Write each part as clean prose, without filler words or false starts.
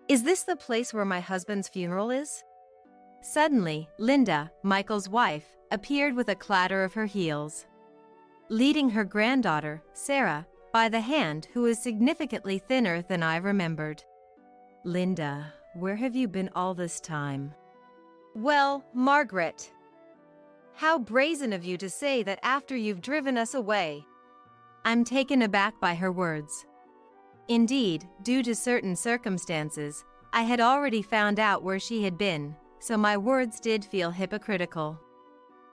Is this the place where my husband's funeral is? Suddenly, Linda, Michael's wife, appeared with a clatter of her heels, leading her granddaughter, Sarah, by the hand, who is significantly thinner than I remembered. Linda, where have you been all this time? Well, Margaret, how brazen of you to say that after you've driven us away. I'm taken aback by her words. Indeed, due to certain circumstances, I had already found out where she had been, so my words did feel hypocritical.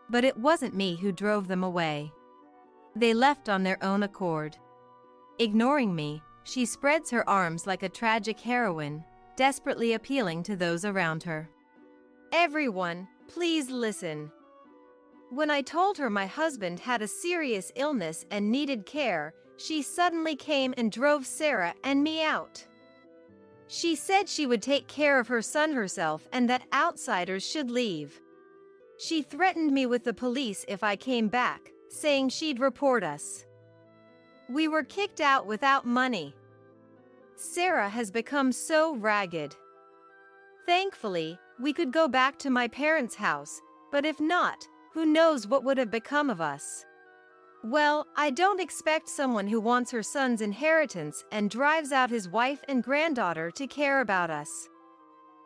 But it wasn't me who drove them away. They left on their own accord. Ignoring me, she spreads her arms like a tragic heroine, desperately appealing to those around her. Everyone, please listen. When I told her my husband had a serious illness and needed care, she suddenly came and drove Sarah and me out. She said she would take care of her son herself and that outsiders should leave. She threatened me with the police if I came back, saying she'd report us. We were kicked out without money. Sarah has become so ragged. Thankfully, we could go back to my parents' house, but if not, who knows what would have become of us? Well, I don't expect someone who wants her son's inheritance and drives out his wife and granddaughter to care about us.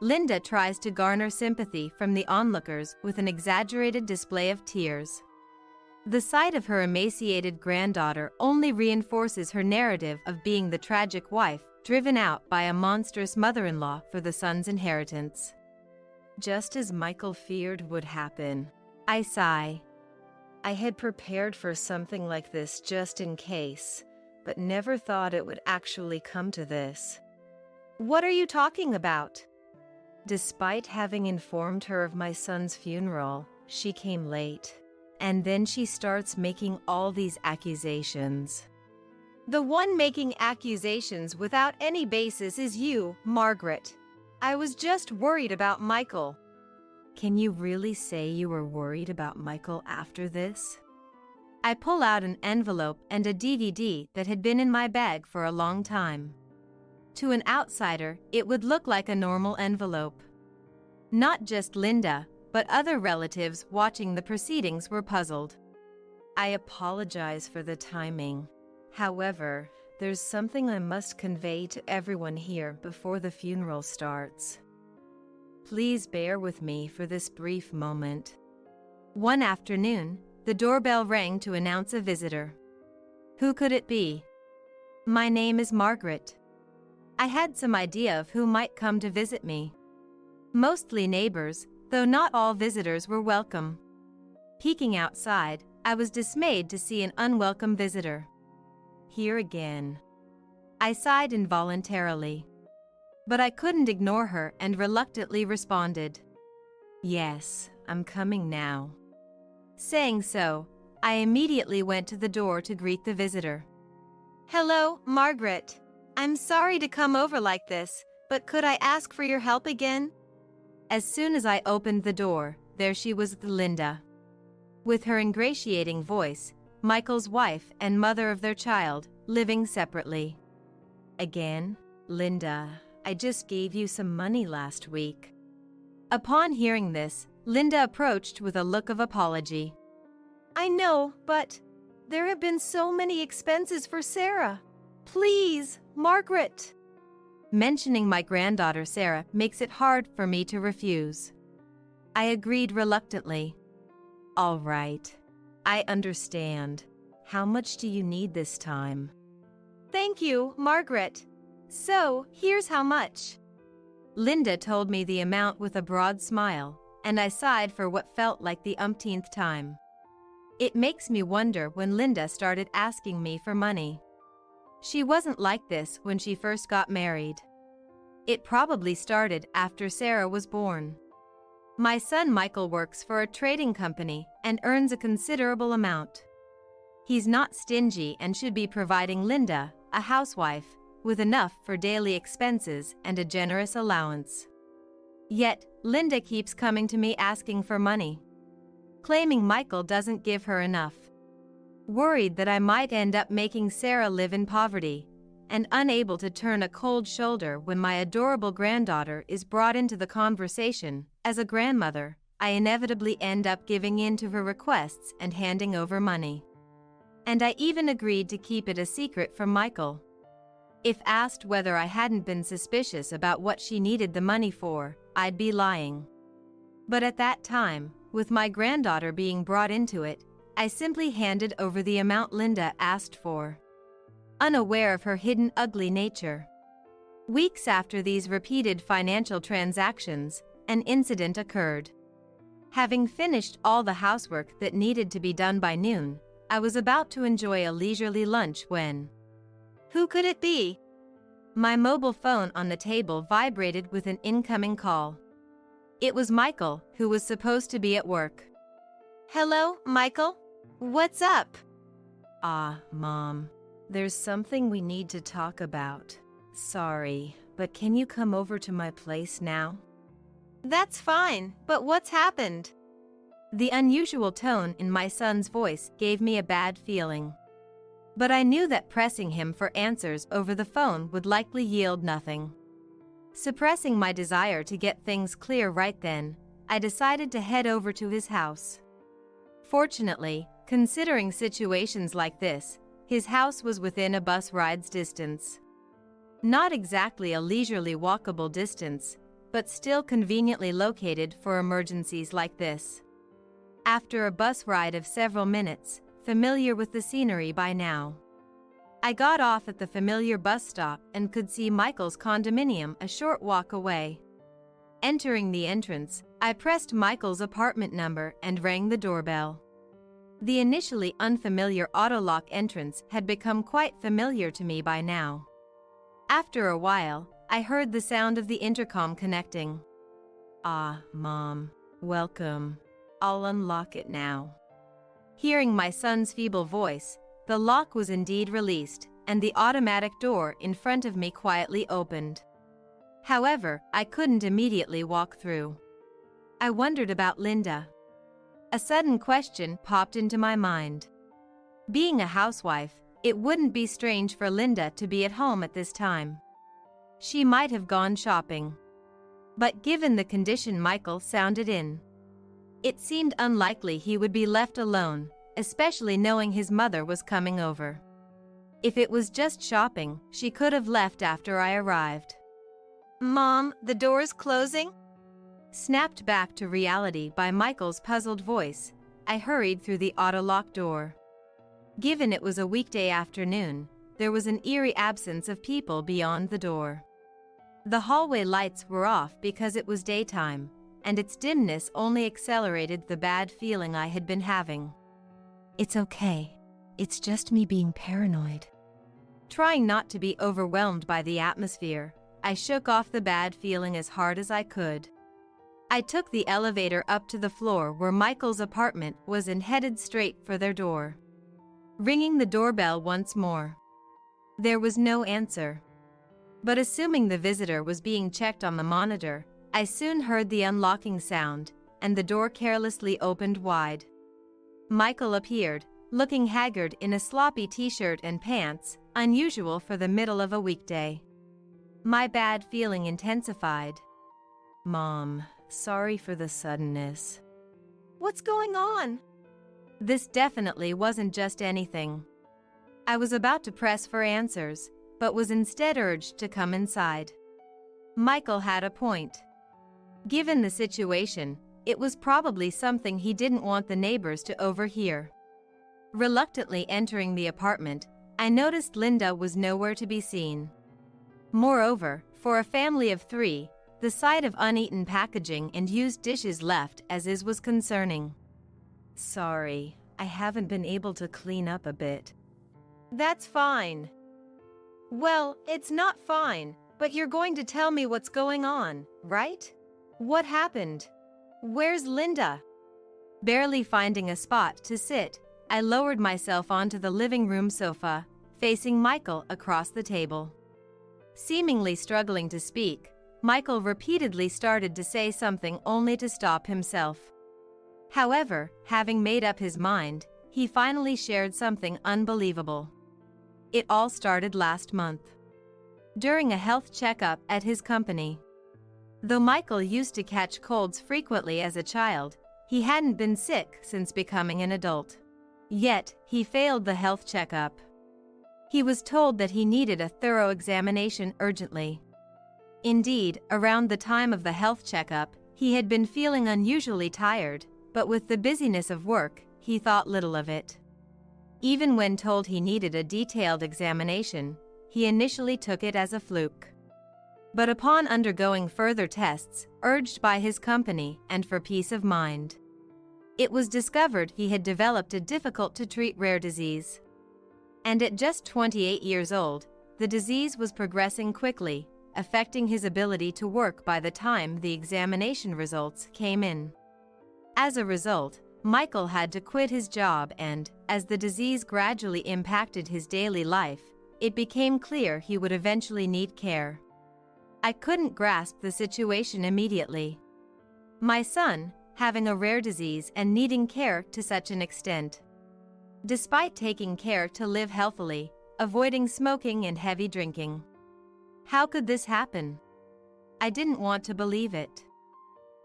Linda tries to garner sympathy from the onlookers with an exaggerated display of tears. The sight of her emaciated granddaughter only reinforces her narrative of being the tragic wife driven out by a monstrous mother-in-law for the son's inheritance. Just as Michael feared would happen, I sigh. I had prepared for something like this just in case, but never thought it would actually come to this. What are you talking about? Despite having informed her of my son's funeral, she came late. And then she starts making all these accusations. The one making accusations without any basis is you, Margaret. I was just worried about Michael. Can you really say you were worried about Michael after this? I pull out an envelope and a DVD that had been in my bag for a long time. To an outsider, it would look like a normal envelope. Not just Linda, but other relatives watching the proceedings were puzzled. I apologize for the timing. However, there's something I must convey to everyone here before the funeral starts. Please bear with me for this brief moment. One afternoon, the doorbell rang to announce a visitor. Who could it be? My name is Margaret. I had some idea of who might come to visit me. Mostly neighbors, though not all visitors were welcome. Peeking outside, I was dismayed to see an unwelcome visitor. Here again. I sighed involuntarily. But I couldn't ignore her and reluctantly responded. Yes, I'm coming now. Saying so, I immediately went to the door to greet the visitor. Hello, Margaret. I'm sorry to come over like this, but could I ask for your help again? As soon as I opened the door, there she was, Linda. With her ingratiating voice, Michael's wife and mother of their child, living separately. Again, Linda, I just gave you some money last week. Upon hearing this, Linda approached with a look of apology. I know, but there have been so many expenses for Sarah. Please, Margaret. Mentioning my granddaughter Sarah makes it hard for me to refuse. I agreed reluctantly. All right. I understand. How much do you need this time? Thank you, Margaret. So, here's how much. Linda told me the amount with a broad smile, and I sighed for what felt like the umpteenth time. It makes me wonder when Linda started asking me for money. She wasn't like this when she first got married. It probably started after Sarah was born. My son Michael works for a trading company and earns a considerable amount. He's not stingy and should be providing Linda, a housewife, with enough for daily expenses and a generous allowance. Yet, Linda keeps coming to me asking for money, claiming Michael doesn't give her enough. Worried that I might end up making Sarah live in poverty, and unable to turn a cold shoulder when my adorable granddaughter is brought into the conversation. As a grandmother, I inevitably end up giving in to her requests and handing over money. And I even agreed to keep it a secret from Michael. If asked whether I hadn't been suspicious about what she needed the money for, I'd be lying. But at that time, with my granddaughter being brought into it, I simply handed over the amount Linda asked for, unaware of her hidden ugly nature. Weeks after these repeated financial transactions, an incident occurred. Having finished all the housework that needed to be done by noon, I was about to enjoy a leisurely lunch when... Who could it be? My mobile phone on the table vibrated with an incoming call. It was Michael, who was supposed to be at work. Hello, Michael? What's up? Mom. There's something we need to talk about. Sorry, but can you come over to my place now? That's fine, but what's happened? The unusual tone in my son's voice gave me a bad feeling. But I knew that pressing him for answers over the phone would likely yield nothing. Suppressing my desire to get things clear right then, I decided to head over to his house. Fortunately, considering situations like this, his house was within a bus ride's distance. Not exactly a leisurely walkable distance, but still conveniently located for emergencies like this. After a bus ride of several minutes, familiar with the scenery by now, I got off at the familiar bus stop and could see Michael's condominium a short walk away. Entering the entrance, I pressed Michael's apartment number and rang the doorbell. The initially unfamiliar autolock entrance had become quite familiar to me by now. After a while, I heard the sound of the intercom connecting. Mom. Welcome. I'll unlock it now. Hearing my son's feeble voice, the lock was indeed released, and the automatic door in front of me quietly opened. However, I couldn't immediately walk through. I wondered about Linda. A sudden question popped into my mind. Being a housewife, it wouldn't be strange for Linda to be at home at this time. She might have gone shopping. But given the condition Michael sounded in, it seemed unlikely he would be left alone, especially knowing his mother was coming over. If it was just shopping, she could have left after I arrived. Mom, the door's closing? Snapped back to reality by Michael's puzzled voice, I hurried through the autolock door. Given it was a weekday afternoon, there was an eerie absence of people beyond the door. The hallway lights were off because it was daytime, and its dimness only accelerated the bad feeling I had been having. It's okay. It's just me being paranoid. Trying not to be overwhelmed by the atmosphere, I shook off the bad feeling as hard as I could. I took the elevator up to the floor where Michael's apartment was and headed straight for their door. Ringing the doorbell once more. There was no answer. But assuming the visitor was being checked on the monitor, I soon heard the unlocking sound, and the door carelessly opened wide. Michael appeared, looking haggard in a sloppy t-shirt and pants, unusual for the middle of a weekday. My bad feeling intensified. Mom, sorry for the suddenness. What's going on? This definitely wasn't just anything. I was about to press for answers, but was instead urged to come inside. Michael had a point. Given the situation, it was probably something he didn't want the neighbors to overhear. Reluctantly entering the apartment, I noticed Linda was nowhere to be seen. Moreover, for a family of 3, the sight of uneaten packaging and used dishes left as is was concerning. Sorry, I haven't been able to clean up a bit. That's fine. Well, it's not fine, but you're going to tell me what's going on, right? What happened? Where's Linda? Barely finding a spot to sit, I lowered myself onto the living room sofa, facing Michael across the table. Seemingly struggling to speak, Michael repeatedly started to say something only to stop himself. However, having made up his mind, he finally shared something unbelievable. It all started last month. during a health checkup at his company. Though Michael used to catch colds frequently as a child, he hadn't been sick since becoming an adult. Yet, he failed the health checkup. He was told that he needed a thorough examination urgently. Indeed, around the time of the health checkup, he had been feeling unusually tired, but with the busyness of work, he thought little of it. Even when told he needed a detailed examination, he initially took it as a fluke. But upon undergoing further tests, urged by his company and for peace of mind, it was discovered he had developed a difficult-to-treat rare disease. And at just 28 years old, the disease was progressing quickly, affecting his ability to work by the time the examination results came in. As a result, Michael had to quit his job and, as the disease gradually impacted his daily life, it became clear he would eventually need care. I couldn't grasp the situation immediately. My son, having a rare disease and needing care to such an extent. Despite taking care to live healthily, avoiding smoking and heavy drinking. How could this happen? I didn't want to believe it.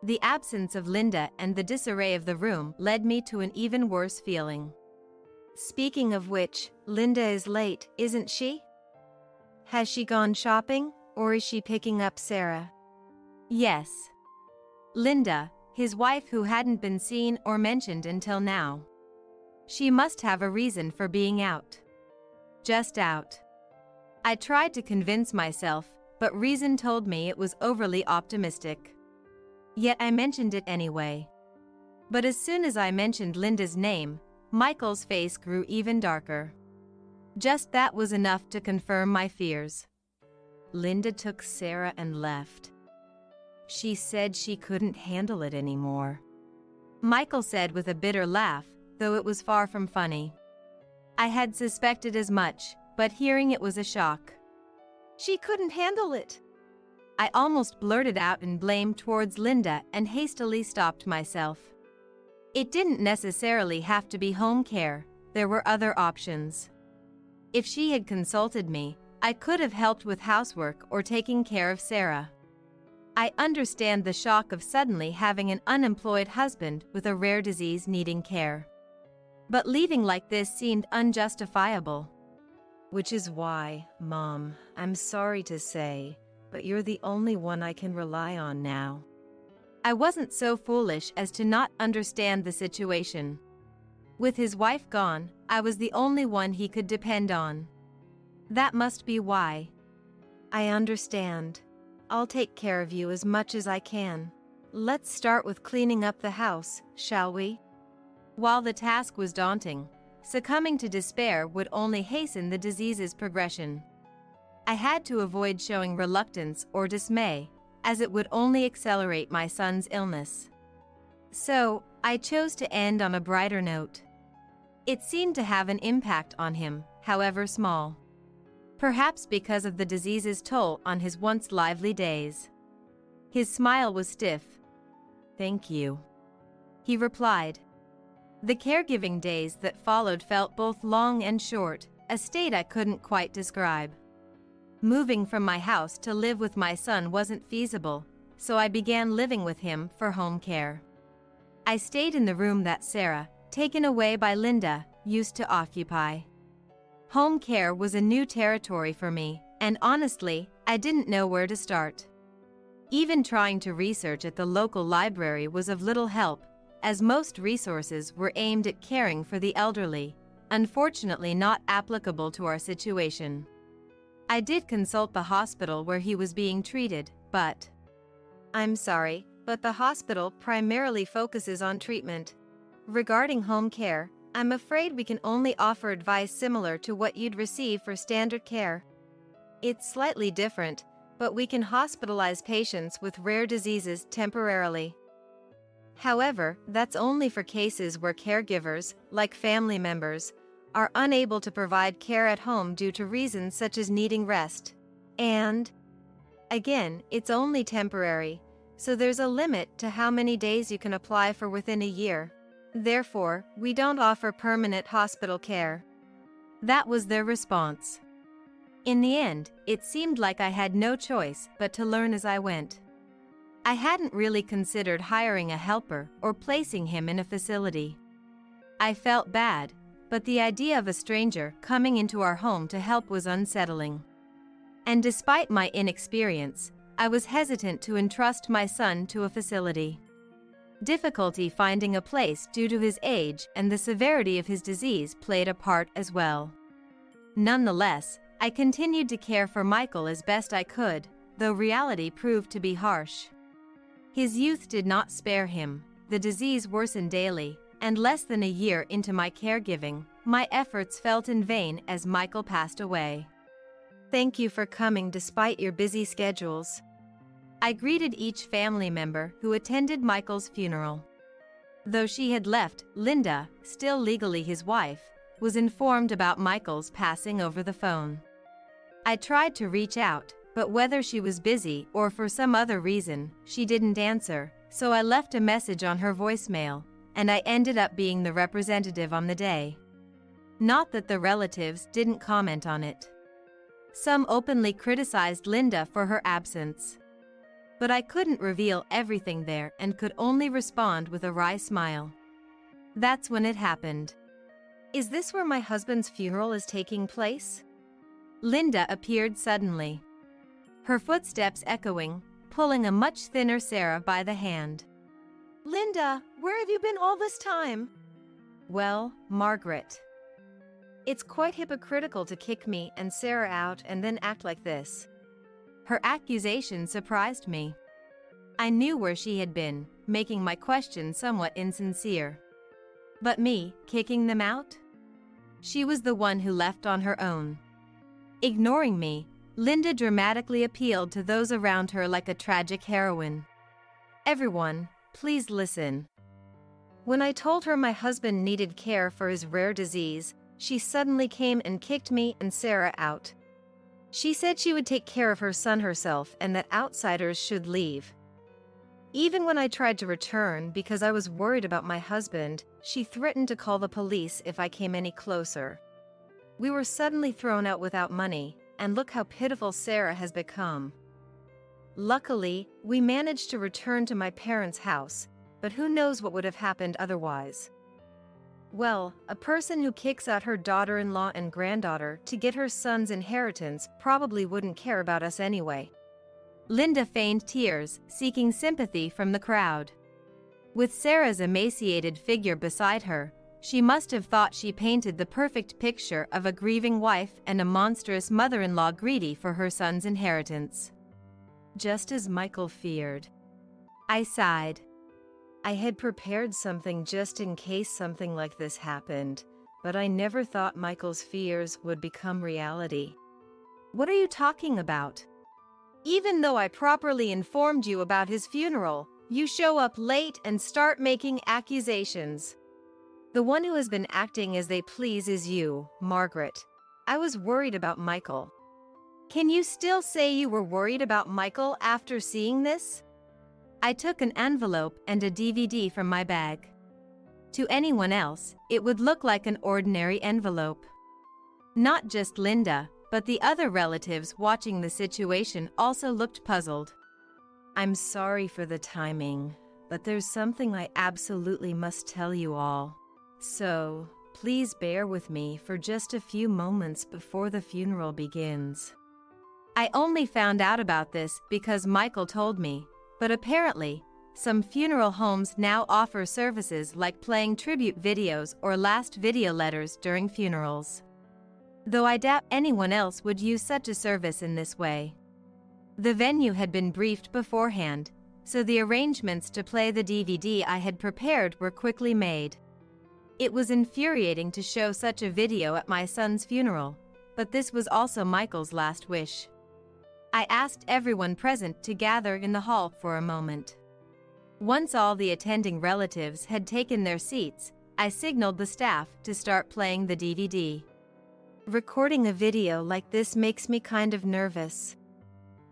The absence of Linda and the disarray of the room led me to an even worse feeling. Speaking of which, Linda is late, isn't she? Has she gone shopping, or is she picking up Sarah? Yes. Linda, his wife who hadn't been seen or mentioned until now. She must have a reason for being out. Just out. I tried to convince myself, but reason told me it was overly optimistic. Yet I mentioned it anyway. But as soon as I mentioned Linda's name, Michael's face grew even darker. Just that was enough to confirm my fears. Linda took Sarah and left. She said she couldn't handle it anymore. Michael said with a bitter laugh, though it was far from funny. I had suspected as much, but hearing it was a shock. She couldn't handle it. I almost blurted out in blame towards Linda and hastily stopped myself. It didn't necessarily have to be home care, there were other options. If she had consulted me, I could have helped with housework or taking care of Sarah. I understand the shock of suddenly having an unemployed husband with a rare disease needing care. But leaving like this seemed unjustifiable. Which is why, Mom, I'm sorry to say, but you're the only one I can rely on now. I wasn't so foolish as to not understand the situation. With his wife gone, I was the only one he could depend on. That must be why. I understand. I'll take care of you as much as I can. Let's start with cleaning up the house, shall we? While the task was daunting, succumbing to despair would only hasten the disease's progression. I had to avoid showing reluctance or dismay, as it would only accelerate my son's illness. So, I chose to end on a brighter note. It seemed to have an impact on him, however small. Perhaps because of the disease's toll on his once lively days. His smile was stiff. Thank you, he replied. The caregiving days that followed felt both long and short, a state I couldn't quite describe. Moving from my house to live with my son wasn't feasible, so I began living with him for home care. I stayed in the room that Sarah, taken away by Linda, used to occupy. Home care was a new territory for me, and honestly, I didn't know where to start. Even trying to research at the local library was of little help, as most resources were aimed at caring for the elderly, unfortunately not applicable to our situation. I did consult the hospital where he was being treated, but I'm sorry, but the hospital primarily focuses on treatment. Regarding home care, I'm afraid we can only offer advice similar to what you'd receive for standard care. It's slightly different, but we can hospitalize patients with rare diseases temporarily. However, that's only for cases where caregivers, like family members, are unable to provide care at home due to reasons such as needing rest. And, again, it's only temporary, so there's a limit to how many days you can apply for within a year. Therefore, we don't offer permanent hospital care. That was their response. In the end, it seemed like I had no choice but to learn as I went. I hadn't really considered hiring a helper or placing him in a facility. I felt bad, but the idea of a stranger coming into our home to help was unsettling. And despite my inexperience, I was hesitant to entrust my son to a facility. Difficulty finding a place due to his age and the severity of his disease played a part as well. Nonetheless, I continued to care for Michael as best I could, though reality proved to be harsh. His youth did not spare him, the disease worsened daily, and less than a year into my caregiving, my efforts felt in vain as Michael passed away. Thank you for coming despite your busy schedules. I greeted each family member who attended Michael's funeral. Though she had left, Linda, still legally his wife, was informed about Michael's passing over the phone. I tried to reach out, but whether she was busy or for some other reason, she didn't answer, so I left a message on her voicemail, and I ended up being the representative on the day. Not that the relatives didn't comment on it. Some openly criticized Linda for her absence. But I couldn't reveal everything there and could only respond with a wry smile. That's when it happened. Is this where my husband's funeral is taking place? Linda appeared suddenly. Her footsteps echoing, pulling a much thinner Sarah by the hand. Linda, where have you been all this time? Well, Margaret. It's quite hypocritical to kick me and Sarah out and then act like this. Her accusation surprised me. I knew where she had been, making my question somewhat insincere. But me, kicking them out? She was the one who left on her own. Ignoring me, Linda dramatically appealed to those around her like a tragic heroine. Everyone, please listen. When I told her my husband needed care for his rare disease, she suddenly came and kicked me and Sarah out. She said she would take care of her son herself and that outsiders should leave. Even when I tried to return because I was worried about my husband, she threatened to call the police if I came any closer. We were suddenly thrown out without money, and look how pitiful Sarah has become. Luckily, we managed to return to my parents' house, but who knows what would have happened otherwise. Well, a person who kicks out her daughter-in-law and granddaughter to get her son's inheritance probably wouldn't care about us anyway. Linda feigned tears, seeking sympathy from the crowd. With Sarah's emaciated figure beside her, she must have thought she painted the perfect picture of a grieving wife and a monstrous mother-in-law greedy for her son's inheritance. Just as Michael feared. I sighed. I had prepared something just in case something like this happened, but I never thought Michael's fears would become reality. What are you talking about? Even though I properly informed you about his funeral, you show up late and start making accusations. The one who has been acting as they please is you, Margaret. I was worried about Michael. Can you still say you were worried about Michael after seeing this? I took an envelope and a DVD from my bag. To anyone else, it would look like an ordinary envelope. Not just Linda, but the other relatives watching the situation also looked puzzled. I'm sorry for the timing, but there's something I absolutely must tell you all. So, please bear with me for just a few moments before the funeral begins. I only found out about this because Michael told me, but apparently, some funeral homes now offer services like playing tribute videos or last video letters during funerals. Though I doubt anyone else would use such a service in this way. The venue had been briefed beforehand, so the arrangements to play the DVD I had prepared were quickly made. It was infuriating to show such a video at my son's funeral, but this was also Michael's last wish. I asked everyone present to gather in the hall for a moment. Once all the attending relatives had taken their seats, I signaled the staff to start playing the DVD. Recording a video like this makes me kind of nervous.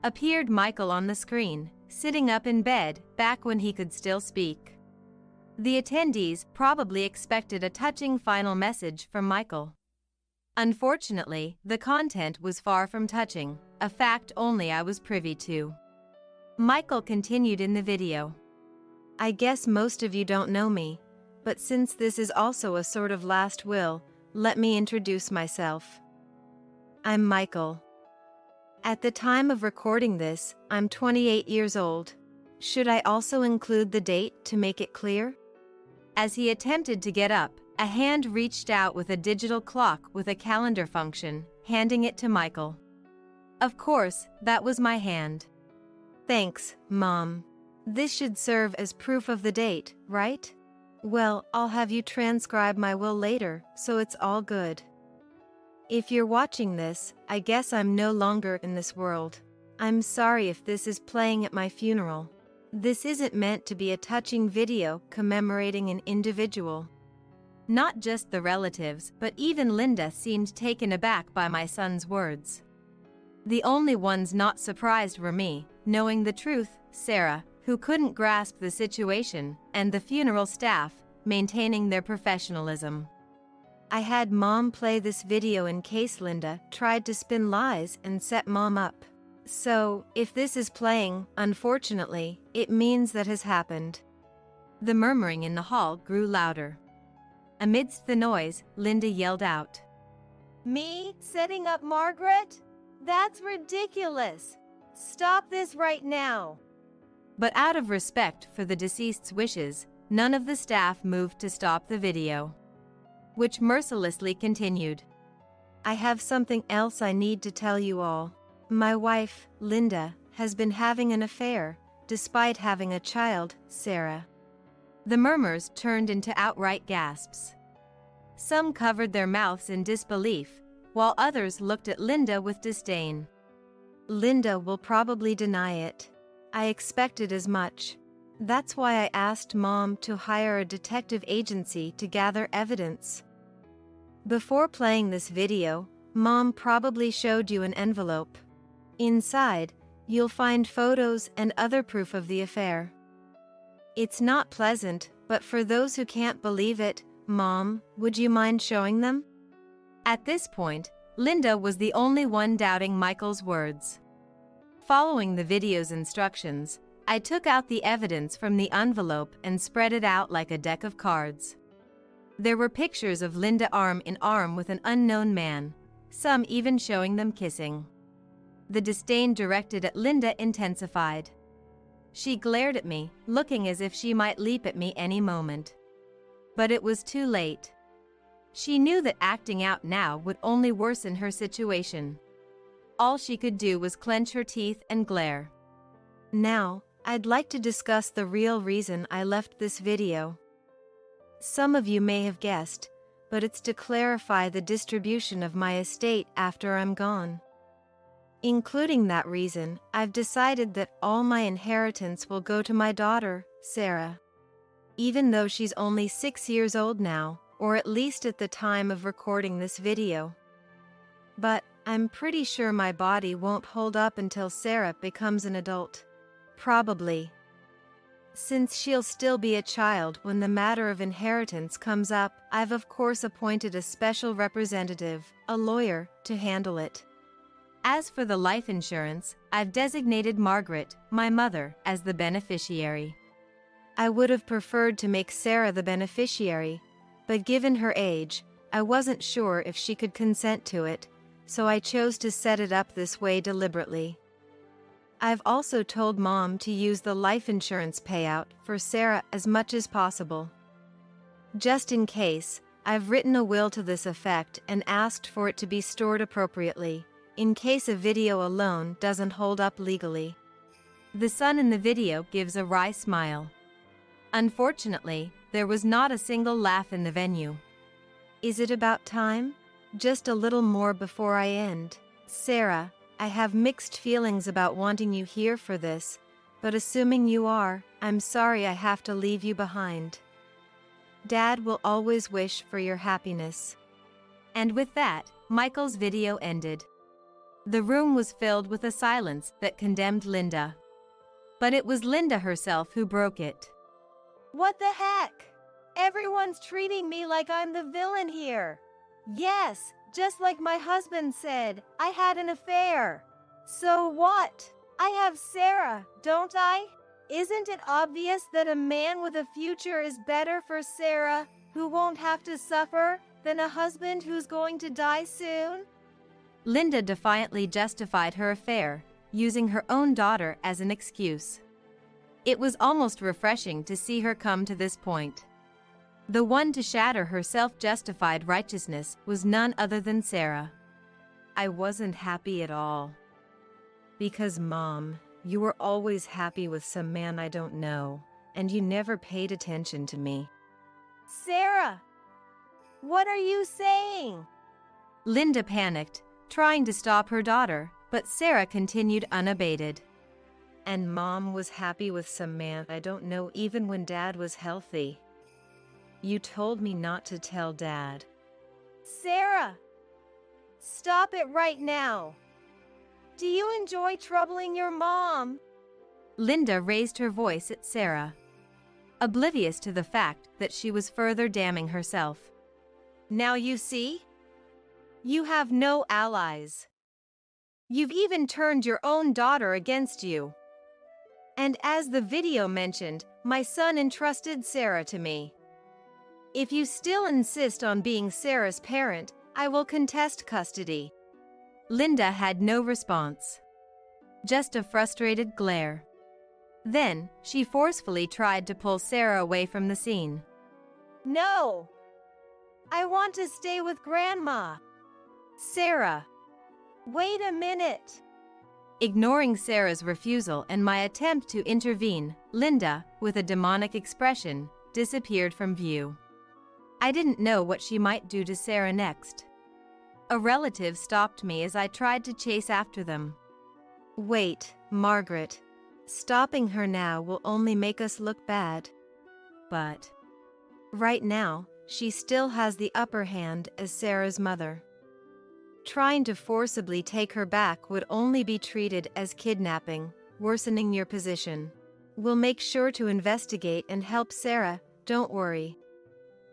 Appeared Michael on the screen, sitting up in bed, back when he could still speak. The attendees probably expected a touching final message from Michael. Unfortunately, the content was far from touching, a fact only I was privy to. Michael continued in the video. I guess most of you don't know me, but since this is also a sort of last will, let me introduce myself. I'm Michael. At the time of recording this, I'm 28 years old. Should I also include the date to make it clear? As he attempted to get up, a hand reached out with a digital clock with a calendar function, handing it to Michael. Of course, that was my hand. Thanks, Mom. This should serve as proof of the date, right? Well, I'll have you transcribe my will later, so it's all good. If you're watching this, I guess I'm no longer in this world. I'm sorry if this is playing at my funeral. This isn't meant to be a touching video commemorating an individual. Not just the relatives, but even Linda seemed taken aback by my son's words. The only ones not surprised were me, knowing the truth, Sarah, who couldn't grasp the situation, and the funeral staff, maintaining their professionalism. I had Mom play this video in case Linda tried to spin lies and set Mom up. So, if this is playing, unfortunately, it means that has happened. The murmuring in the hall grew louder. Amidst the noise, Linda yelled out, "Me setting up Margaret? That's ridiculous! Stop this right now!" But out of respect for the deceased's wishes, none of the staff moved to stop the video, which mercilessly continued. I have something else I need to tell you all. My wife, Linda, has been having an affair, despite having a child, Sarah. The murmurs turned into outright gasps. Some covered their mouths in disbelief, while others looked at Linda with disdain. Linda will probably deny it. I expected as much. That's why I asked Mom to hire a detective agency to gather evidence. Before playing this video, Mom probably showed you an envelope. Inside, you'll find photos and other proof of the affair. It's not pleasant, but for those who can't believe it, Mom, would you mind showing them? At this point, Linda was the only one doubting Michael's words. Following the video's instructions, I took out the evidence from the envelope and spread it out like a deck of cards. There were pictures of Linda arm in arm with an unknown man, some even showing them kissing. The disdain directed at Linda intensified. She glared at me, looking as if she might leap at me any moment. But it was too late. She knew that acting out now would only worsen her situation. All she could do was clench her teeth and glare. Now, I'd like to discuss the real reason I left this video. Some of you may have guessed, but it's to clarify the distribution of my estate after I'm gone. Including that reason, I've decided that all my inheritance will go to my daughter, Sarah. Even though she's only 6 years old now, or at least at the time of recording this video. But I'm pretty sure my body won't hold up until Sarah becomes an adult. Probably. Since she'll still be a child when the matter of inheritance comes up, I've of course appointed a special representative, a lawyer, to handle it. As for the life insurance, I've designated Margaret, my mother, as the beneficiary. I would have preferred to make Sarah the beneficiary, but given her age, I wasn't sure if she could consent to it, so I chose to set it up this way deliberately. I've also told Mom to use the life insurance payout for Sarah as much as possible. Just in case, I've written a will to this effect and asked for it to be stored appropriately, in case a video alone doesn't hold up legally. The son in the video gives a wry smile. Unfortunately, there was not a single laugh in the venue. Is it about time? Just a little more before I end. Sarah, I have mixed feelings about wanting you here for this, but assuming you are, I'm sorry I have to leave you behind. Dad will always wish for your happiness. And with that, Michael's video ended. The room was filled with a silence that condemned Linda. But it was Linda herself who broke it. What the heck? Everyone's treating me like I'm the villain here. Yes, Just like my husband said, I had an affair. So what? I have Sarah, don't I? Isn't it obvious that a man with a future is better for Sarah, who won't have to suffer, than a husband who's going to die soon? Linda defiantly justified her affair, using her own daughter as an excuse. It was almost refreshing to see her come to this point. The one to shatter her self-justified righteousness was none other than Sarah. I wasn't happy at all. Because, Mom, you were always happy with some man I don't know, and you never paid attention to me. Sarah! What are you saying? Linda panicked, trying to stop her daughter, but Sarah continued unabated. And Mom was happy with some man I don't know even when Dad was healthy. You told me not to tell Dad. Sarah! Stop it right now! Do you enjoy troubling your mom? Linda raised her voice at Sarah, oblivious to the fact that she was further damning herself. Now you see? You have no allies. You've even turned your own daughter against you. And as the video mentioned, my son entrusted Sarah to me. If you still insist on being Sarah's parent, I will contest custody. Linda had no response, just a frustrated glare. Then, she forcefully tried to pull Sarah away from the scene. No! I want to stay with Grandma. Sarah! Wait a minute! Ignoring Sarah's refusal and my attempt to intervene, Linda, with a demonic expression, disappeared from view. I didn't know what she might do to Sarah next. A relative stopped me as I tried to chase after them. Wait, Margaret. Stopping her now will only make us look bad. But right now, she still has the upper hand as Sarah's mother. Trying to forcibly take her back would only be treated as kidnapping, worsening your position. We'll make sure to investigate and help Sarah, don't worry.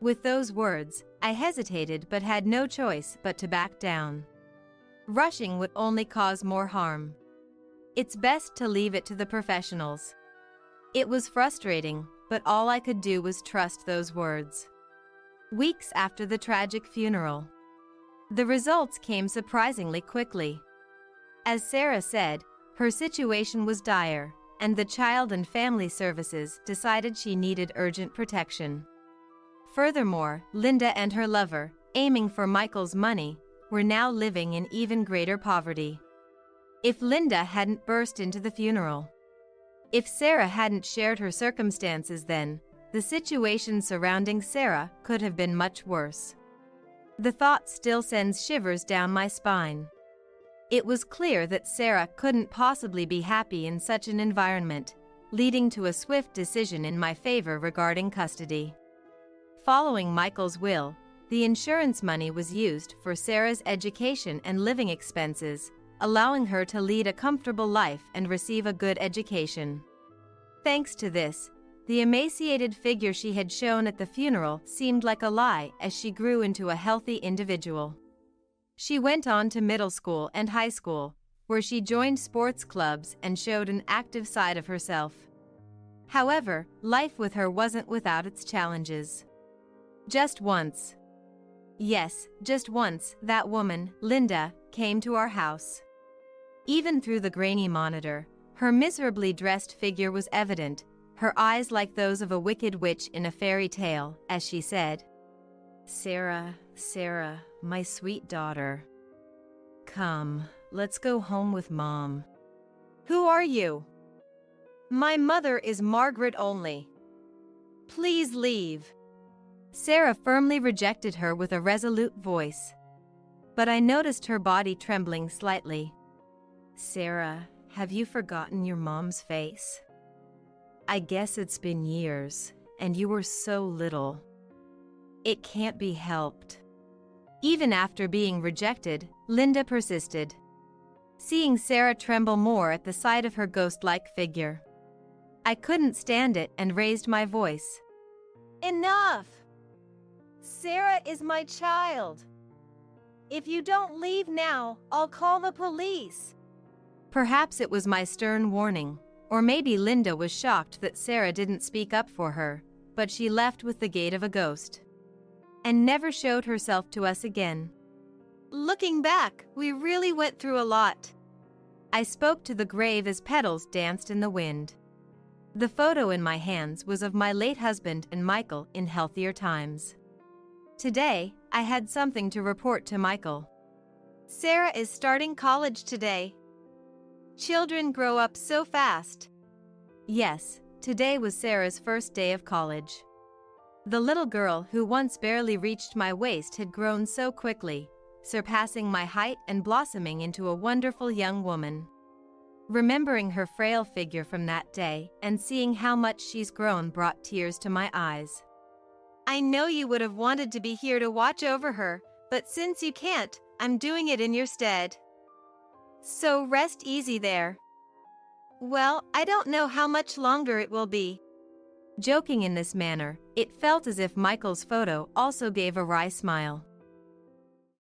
With those words, I hesitated but had no choice but to back down. Rushing would only cause more harm. It's best to leave it to the professionals. It was frustrating, but all I could do was trust those words. Weeks after the tragic funeral, the results came surprisingly quickly. As Sarah said, her situation was dire, and the Child and Family Services decided she needed urgent protection. Furthermore, Linda and her lover, aiming for Michael's money, were now living in even greater poverty. If Linda hadn't burst into the funeral, if Sarah hadn't shared her circumstances then, the situation surrounding Sarah could have been much worse. The thought still sends shivers down my spine. It was clear that Sarah couldn't possibly be happy in such an environment, leading to a swift decision in my favor regarding custody. Following Michael's will, the insurance money was used for Sarah's education and living expenses, allowing her to lead a comfortable life and receive a good education. Thanks to this, the emaciated figure she had shown at the funeral seemed like a lie as she grew into a healthy individual. She went on to middle school and high school, where she joined sports clubs and showed an active side of herself. However, life with her wasn't without its challenges. Just once. Yes, just once, that woman, Linda, came to our house. Even through the grainy monitor, her miserably dressed figure was evident, her eyes like those of a wicked witch in a fairy tale, as she said, Sarah, Sarah, my sweet daughter. Come, let's go home with Mom. Who are you? My mother is Margaret only. Please leave. Sarah firmly rejected her with a resolute voice. But I noticed her body trembling slightly. Sarah, have you forgotten your mom's face? I guess it's been years, and you were so little. It can't be helped. Even after being rejected, Linda persisted, seeing Sarah tremble more at the sight of her ghost-like figure. I couldn't stand it and raised my voice. Enough! Sarah is my child. If you don't leave now, I'll call the police. Perhaps it was my stern warning, or maybe Linda was shocked that Sarah didn't speak up for her, but she left with the gait of a ghost and never showed herself to us again. Looking back, we really went through a lot. I spoke to the grave as petals danced in the wind. The photo in my hands was of my late husband and Michael in healthier times. Today, I had something to report to Michael. Sarah is starting college today. Children grow up so fast. Yes, today was Sarah's first day of college. The little girl who once barely reached my waist had grown so quickly, surpassing my height and blossoming into a wonderful young woman. Remembering her frail figure from that day and seeing how much she's grown brought tears to my eyes. I know you would have wanted to be here to watch over her, but since you can't, I'm doing it in your stead. So rest easy there. Well, I don't know how much longer it will be. Joking in this manner, it felt as if Michael's photo also gave a wry smile.